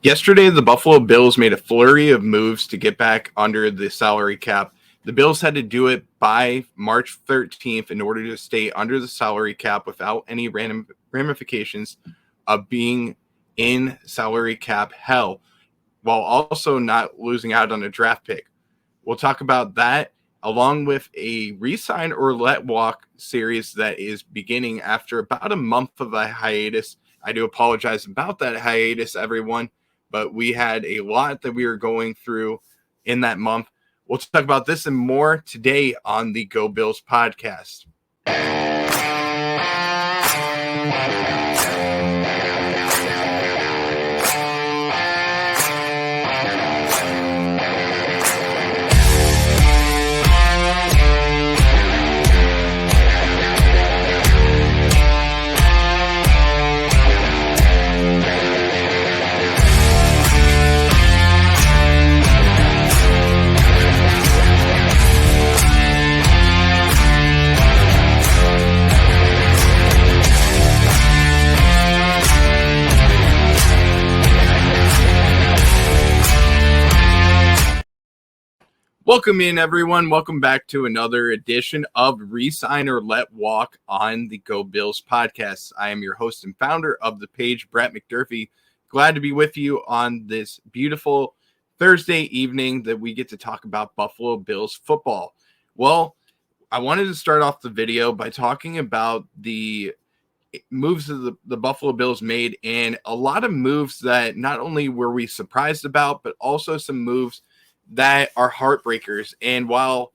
Yesterday, the Buffalo Bills made a flurry of moves to get back under the salary cap. The Bills had to do it by March 13th in order to stay under the salary cap without any random ramifications of being in salary cap hell, while also not losing out on a draft pick. We'll talk about that along with a resign or let walk series that is beginning after about a month of a hiatus. I do apologize about that hiatus, everyone, but we had a lot that we were going through in that month. We'll talk about this and more today on the Go Bills podcast. Welcome in, everyone. Welcome back to another edition of Resign or Let Walk on the Go Bills podcast. I am your host and founder of the page, Brett McDurphy. Glad to be with you on this beautiful Thursday evening that we get to talk about Buffalo Bills football. Well, I wanted to start off the video by talking about the moves that the Buffalo Bills made, and a lot of moves that not only were we surprised about, but also some moves that are heartbreakers. And while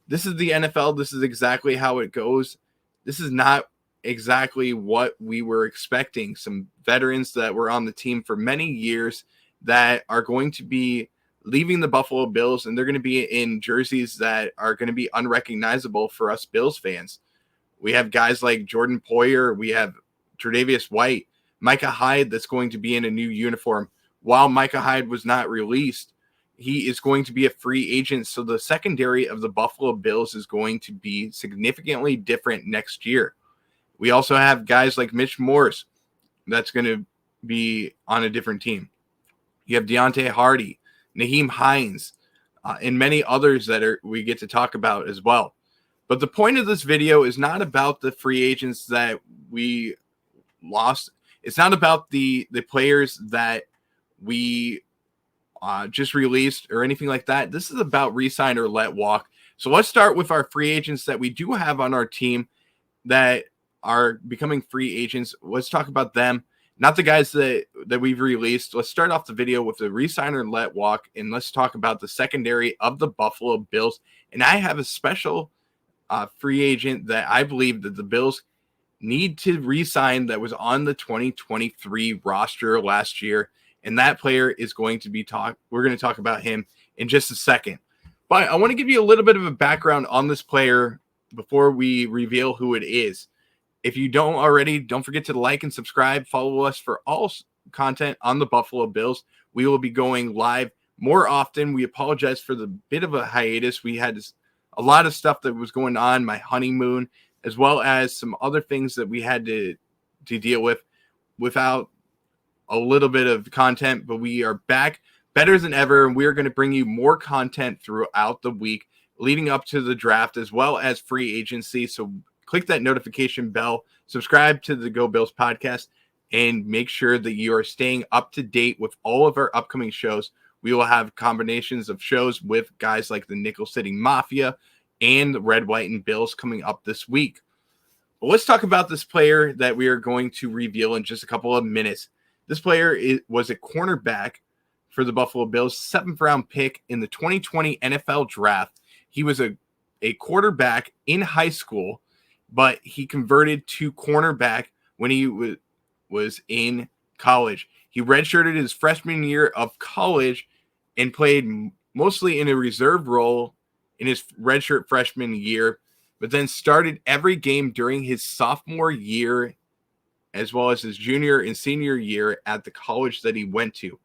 this is the NFL, this is exactly how it goes. This is not exactly what we were expecting. Some veterans that were on the team for many years that are going to be leaving the Buffalo Bills, and they're going to be in jerseys that are going to be unrecognizable for us Bills fans. We have guys like Jordan Poyer. We have Tre'Davious White, Micah Hyde that's going to be in a new uniform. While Micah Hyde was not released, he is going to be a free agent. So the secondary of the Buffalo Bills is going to be significantly different next year. We also have guys like Mitch Morse that's going to be on a different team. You have Deontay Hardy, Naheem Hines, and many others that we get to talk about as well. But the point of this video is not about the free agents that we lost. It's not about the players that we just released or anything like that. This is about resign or let walk. So let's start with our free agents that we do have on our team that are becoming free agents. Let's talk about them, not the guys that we've released. Let's start off the video with the resign or let walk, and let's talk about the secondary of the Buffalo Bills. And I have a special free agent that I believe that the Bills need to re-sign that was on the 2023 roster last year. And that player is going to be we're going to talk about him in just a second. But I want to give you a little bit of a background on this player before we reveal who it is. If you don't already, don't forget to like and subscribe. Follow us for all content on the Buffalo Bills. We will be going live more often. We apologize for the bit of a hiatus. We had a lot of stuff that was going on, my honeymoon, as well as some other things that we had to deal with without a little bit of content, but we are back better than ever, and we are going to bring you more content throughout the week leading up to the draft as well as free agency. So click that notification bell, subscribe to the Go Bills podcast, and make sure that you are staying up to date with all of our upcoming shows. We will have combinations of shows with guys like the Nickel City Mafia and the Red, White, and Bills coming up this week. But let's talk about this player that we are going to reveal in just a couple of minutes. This player was a cornerback for the Buffalo Bills, 7th round pick in the 2020 NFL draft. He was a quarterback in high school, but he converted to cornerback when he was in college. He redshirted his freshman year of college and played mostly in a reserve role in his redshirt freshman year, but then started every game during his sophomore year as well as his junior and senior year at the college that he went to.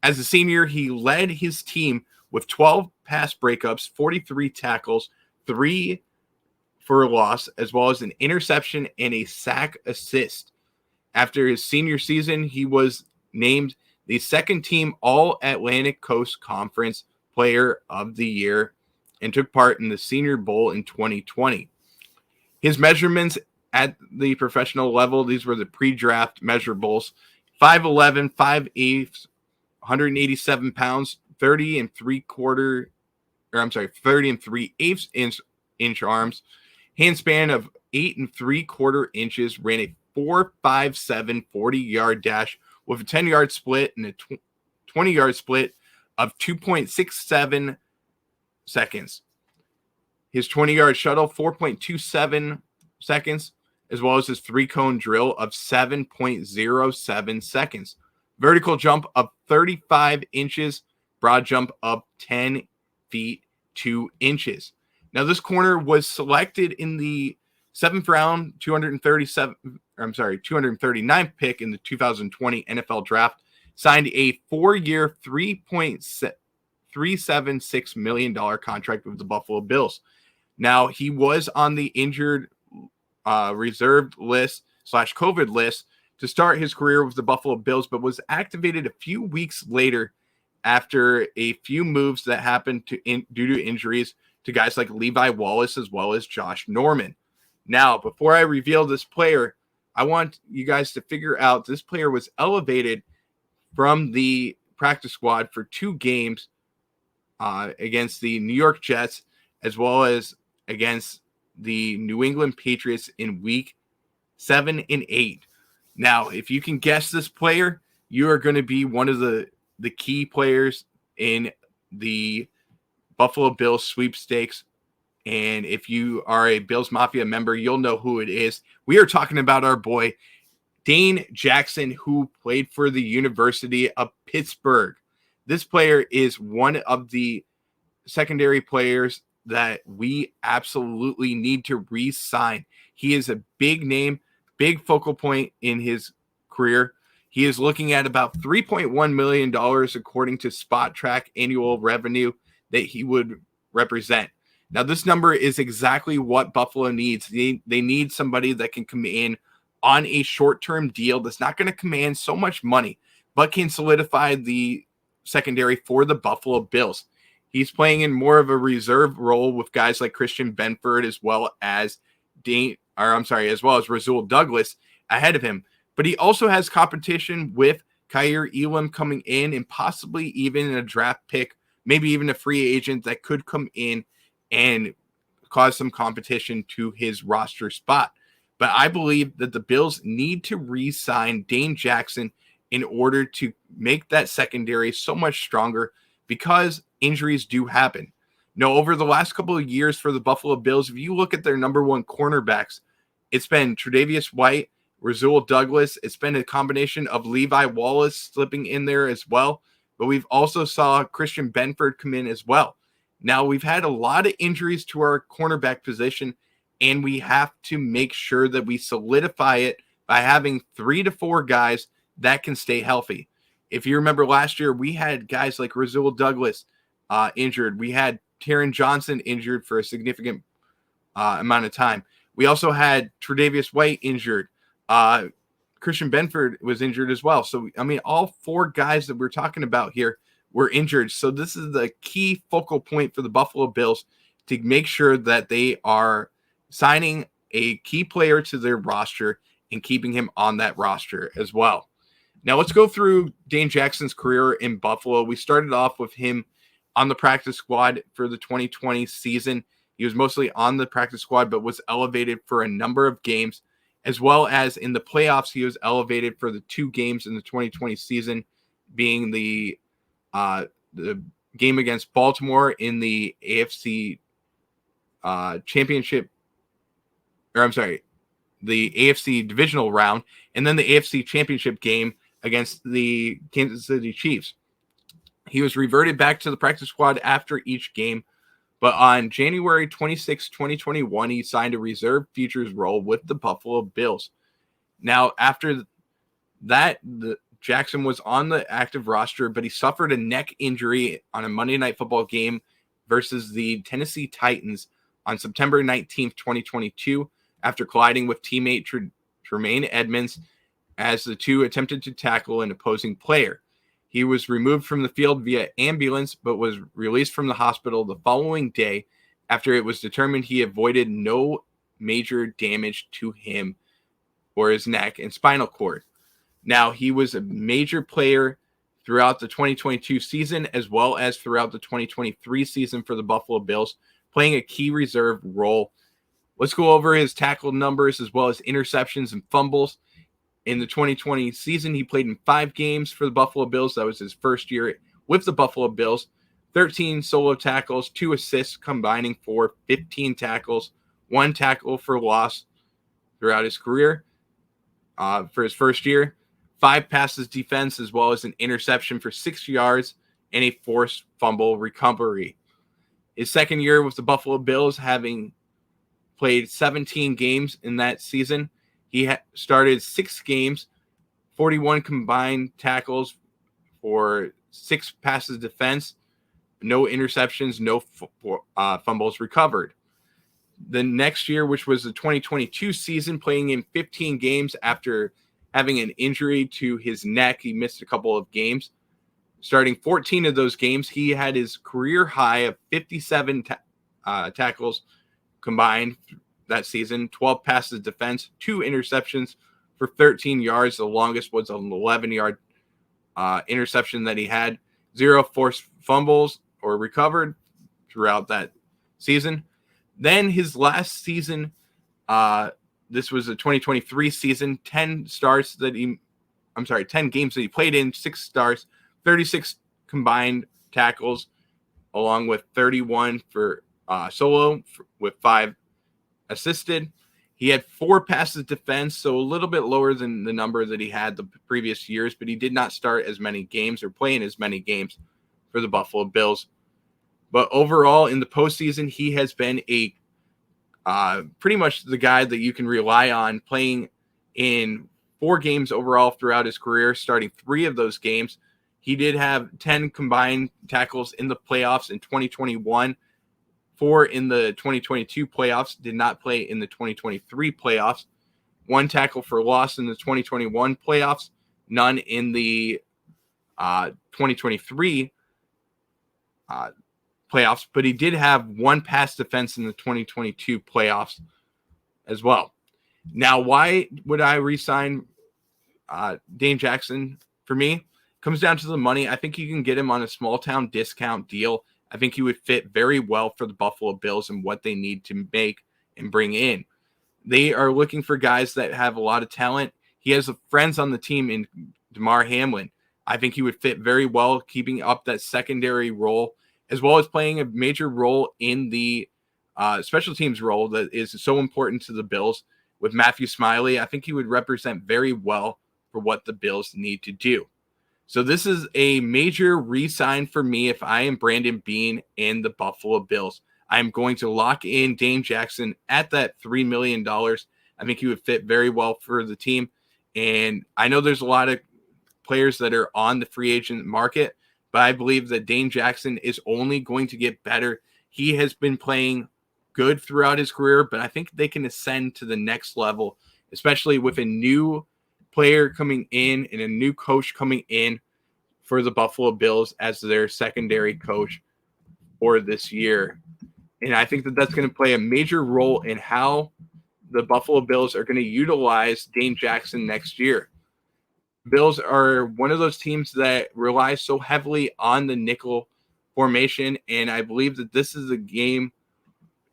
As a senior, he led his team with 12 pass breakups, 43 tackles, 3 for a loss, as well as an interception and a sack assist. After his senior season, he was named the second team All Atlantic Coast Conference Player of the Year, and took part in the Senior Bowl in 2020. His measurements at the professional level, these were the pre-draft measurables: 5'11", 5'8", 187 pounds, 30 and 3/8 inch arms, handspan of 8 3/4 inches, ran a 4.57 40-yard dash with a 10-yard split and a 20-yard split of 2.67 seconds. His 20-yard shuttle, 4.27 seconds, as well as his 3-cone drill of 7.07 seconds. Vertical jump of 35 inches, broad jump of 10 feet 2 inches. Now, this corner was selected in the 7th round, 239th pick in the 2020 NFL Draft, signed a 4-year, $3.376 million contract with the Buffalo Bills. Now, he was on the injured reserved list / COVID list to start his career with the Buffalo Bills, but was activated a few weeks later after a few moves that happened due to injuries to guys like Levi Wallace as well as Josh Norman. Now, before I reveal this player, I want you guys to figure out this player was elevated from the practice squad for 2 games against the New York Jets, as well as against the New England Patriots in week 7 and 8. Now, if you can guess this player, you are going to be one of the key players in the Buffalo Bills sweepstakes. And if you are a Bills Mafia member, you'll know who it is. We are talking about our boy, Dane Jackson, who played for the University of Pittsburgh. This player is one of the secondary players that we absolutely need to re-sign. He is a big name, big focal point in his career. He is looking at about $3.1 million according to Spot Track annual revenue that he would represent. Now, this number is exactly what Buffalo needs. They need somebody that can come in on a short-term deal that's not going to command so much money, but can solidify the secondary for the Buffalo Bills. He's playing in more of a reserve role with guys like Christian Benford as well as Rasul Douglas ahead of him. But he also has competition with Kaiir Elam coming in, and possibly even a draft pick, maybe even a free agent that could come in and cause some competition to his roster spot. But I believe that the Bills need to re-sign Dane Jackson in order to make that secondary so much stronger, because injuries do happen. Now, over the last couple of years for the Buffalo Bills, if you look at their number one cornerbacks, it's been Tre'Davious White, Rasul Douglas. It's been a combination of Levi Wallace slipping in there as well. But we've also saw Christian Benford come in as well. Now, we've had a lot of injuries to our cornerback position, and we have to make sure that we solidify it by having 3 to 4 guys that can stay healthy. If you remember last year, we had guys like Rasul Douglas injured. We had Taron Johnson injured for a significant amount of time. We also had Tre'Davious White injured. Christian Benford was injured as well. So, I mean, all 4 guys that we're talking about here were injured. So this is the key focal point for the Buffalo Bills to make sure that they are signing a key player to their roster and keeping him on that roster as well. Now, let's go through Dane Jackson's career in Buffalo. We started off with him on the practice squad for the 2020 season. He was mostly on the practice squad, but was elevated for a number of games, as well as in the playoffs. He was elevated for the 2 games in the 2020 season, being the game against Baltimore in the AFC championship, the AFC divisional round, and then the AFC championship game against the Kansas City Chiefs. He was reverted back to the practice squad after each game, but on January 26, 2021, he signed a reserve features role with the Buffalo Bills. Now, after that, Jackson was on the active roster, but he suffered a neck injury on a Monday Night Football game versus the Tennessee Titans on September 19th, 2022, after colliding with teammate Tremaine Edmonds as the two attempted to tackle an opposing player. He was removed from the field via ambulance, but was released from the hospital the following day after it was determined he avoided no major damage to him or his neck and spinal cord. Now, he was a major player throughout the 2022 season as well as throughout the 2023 season for the Buffalo Bills, playing a key reserve role. Let's go over his tackle numbers as well as interceptions and fumbles. In the 2020 season, he played in 5 games for the Buffalo Bills. That was his first year with the Buffalo Bills. 13 solo tackles, 2 assists, combining for 15 tackles, 1 tackle for loss throughout his career. For his first year, 5 passes defense, as well as an interception for 6 yards and a forced fumble recovery. His second year with the Buffalo Bills, having played 17 games in that season, he started 6 games, 41 combined tackles for 6 passes defense, no interceptions, no fumbles recovered. The next year, which was the 2022 season, playing in 15 games after having an injury to his neck, he missed a couple of games. Starting 14 of those games, he had his career high of 57 tackles combined that season, 12 passes defense, 2 interceptions for 13 yards. The longest was an 11-yard interception that he had. 0 forced fumbles or recovered throughout that season. Then his last season, this was the 2023 season, 10 games that he played in, 6 starts, 36 combined tackles, along with 31 for solo with 5 assisted. He had 4 passes defense, so a little bit lower than the number that he had the previous years, but he did not start as many games or play in as many games for the Buffalo Bills. But overall, in the postseason, he has been a pretty much the guy that you can rely on, playing in 4 games overall throughout his career, starting 3 of those games. He did have 10 combined tackles in the playoffs in 2021, 4 in the 2022 playoffs, did not play in the 2023 playoffs, 1 tackle for loss in the 2021 playoffs, none in the 2023 playoffs, but he did have 1 pass defense in the 2022 playoffs as well. Now, why would I re-sign Dane Jackson? For me, it comes down to the money. I think you can get him on a small town discount deal. I think he would fit very well for the Buffalo Bills and what they need to make and bring in. They are looking for guys that have a lot of talent. He has friends on the team in DeMar Hamlin. I think he would fit very well, keeping up that secondary role, as well as playing a major role in the special teams role that is so important to the Bills. With Matthew Smiley, I think he would represent very well for what the Bills need to do. So this is a major re-sign for me if I am Brandon Beane and the Buffalo Bills. I'm going to lock in Dane Jackson at that $3 million. I think he would fit very well for the team. And I know there's a lot of players that are on the free agent market, but I believe that Dane Jackson is only going to get better. He has been playing good throughout his career, but I think they can ascend to the next level, especially with a new player coming in and a new coach coming in for the Buffalo Bills as their secondary coach for this year. And I think that that's going to play a major role in how the Buffalo Bills are going to utilize Dane Jackson next year. Bills are one of those teams that rely so heavily on the nickel formation, and I believe that this is a game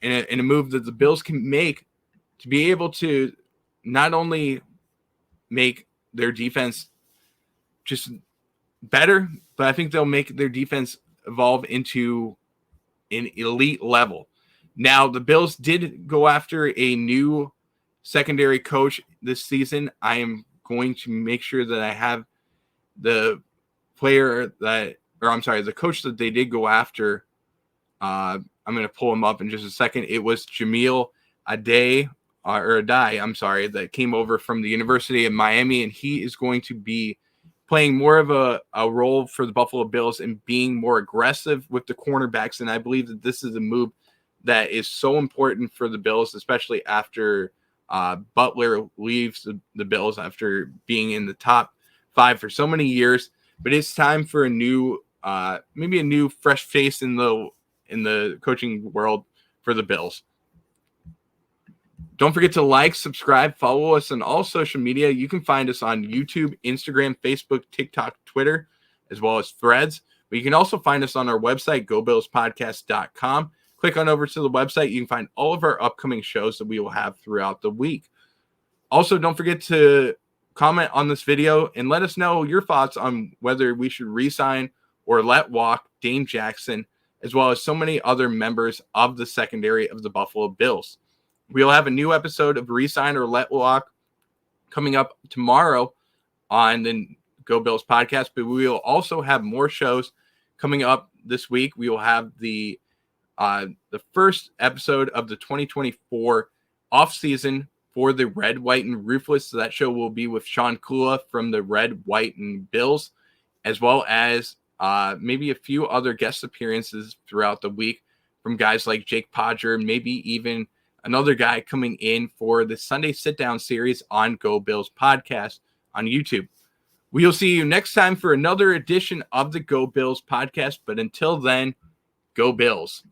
and a move that the Bills can make to be able to not only make their defense just better, but I think they'll make their defense evolve into an elite level. Now, the Bills did go after a new secondary coach this season. I am going to make sure that I have the the coach that they did go after. I'm going to pull him up in just a second. It was Jamil Adai, that came over from the University of Miami, and he is going to be playing more of a role for the Buffalo Bills and being more aggressive with the cornerbacks. And I believe that this is a move that is so important for the Bills, especially after Butler leaves the Bills after being in the top 5 for so many years. but it's time for a new, maybe a new fresh face in the coaching world for the Bills. Don't forget to like, subscribe, follow us on all social media. You can find us on YouTube, Instagram, Facebook, TikTok, Twitter, as well as Threads. But you can also find us on our website, gobillspodcast.com. Click on over to the website. You can find all of our upcoming shows that we will have throughout the week. Also, don't forget to comment on this video and let us know your thoughts on whether we should re-sign or let walk Dane Jackson, as well as so many other members of the secondary of the Buffalo Bills. We'll have a new episode of Resign or Let Walk coming up tomorrow on the Go Bills podcast, but we will also have more shows coming up this week. We will have the first episode of the 2024 offseason for the Red, White, and Ruthless. So that show will be with Sean Kula from the Red, White, and Bills, as well as maybe a few other guest appearances throughout the week from guys like Jake Poyer, maybe even another guy coming in for the Sunday sit-down series on Go Bills podcast on YouTube. We'll see you next time for another edition of the Go Bills podcast. But until then, Go Bills.